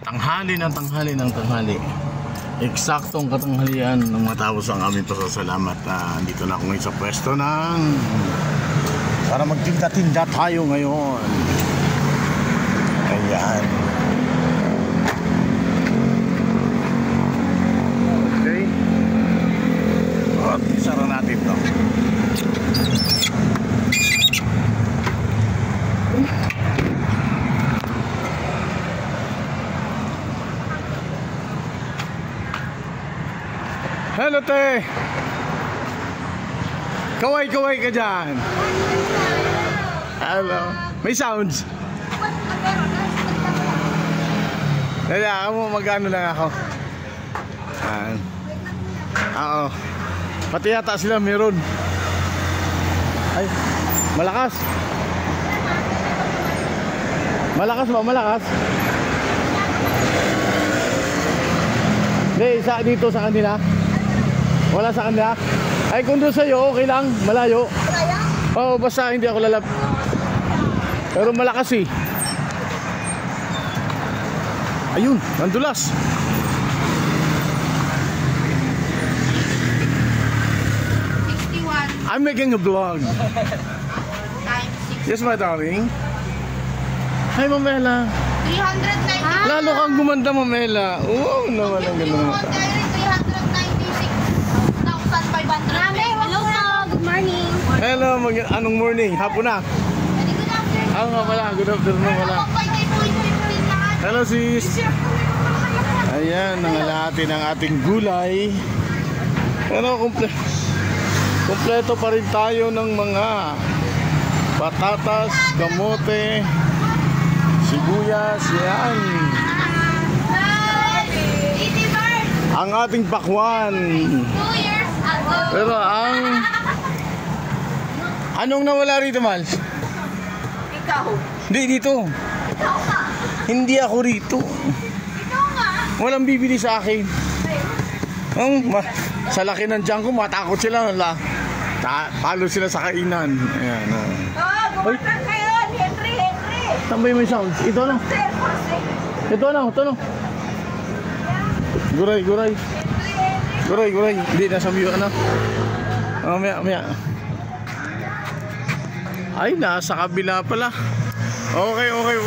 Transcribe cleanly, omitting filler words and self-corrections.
Tanghali ng tanghali. Eksaktong katanghalian ng matapos ang aming pasasalamat. Dito na ako ngayon sa pwesto ng para magtinda-tinda tayo ngayon. Ayan. Okay. At isara natin to. Hello, te. Kaway-kaway ka dyan. Hello. May sounds. Kaya mo magano lang ako. Oo. Pati yata sila meron. Ay, malakas. Malakas ba? Malakas? Hindi, isa dito sa kanila. Wala sa kanila. Ay, kung doon sa'yo, okay lang. Malayo. Oo, basta hindi ako lalap. Pero malakas eh. Ayun, nandulas. I'm making a vlog. Yes, my darling. Hi, Mamela. 390. Lalo kang gumanda, Mamela. Oo, naman ang ganda ng mata. 396,500. Hello po, good morning. Hello, anong morning? Hapon na? Good afternoon. Nga pala, good afternoon pala. Hello, sis. Ayan, nangalahati ng ating gulay. Pero kompleto pa rin tayo ng mga patatas, kamote, sibuyas, yan. Ang ating pakwan. 2 years ago. Pero anong nawala rito, Mal? Ikaw. Hindi, dito. Ikaw ka. Hindi ako rito. Ikaw nga. Walang bibili sa akin. Sa laki ng tiyan ko, matakot sila. Palo sila sa kainan. Ayan. Bumatang kayo. Henry. Tambay mo yung sounds. Ito lang. Ito lang. Guray. Hindi, nasa view ano. Maya. Ay, nasa kabila pala. Okay, bye.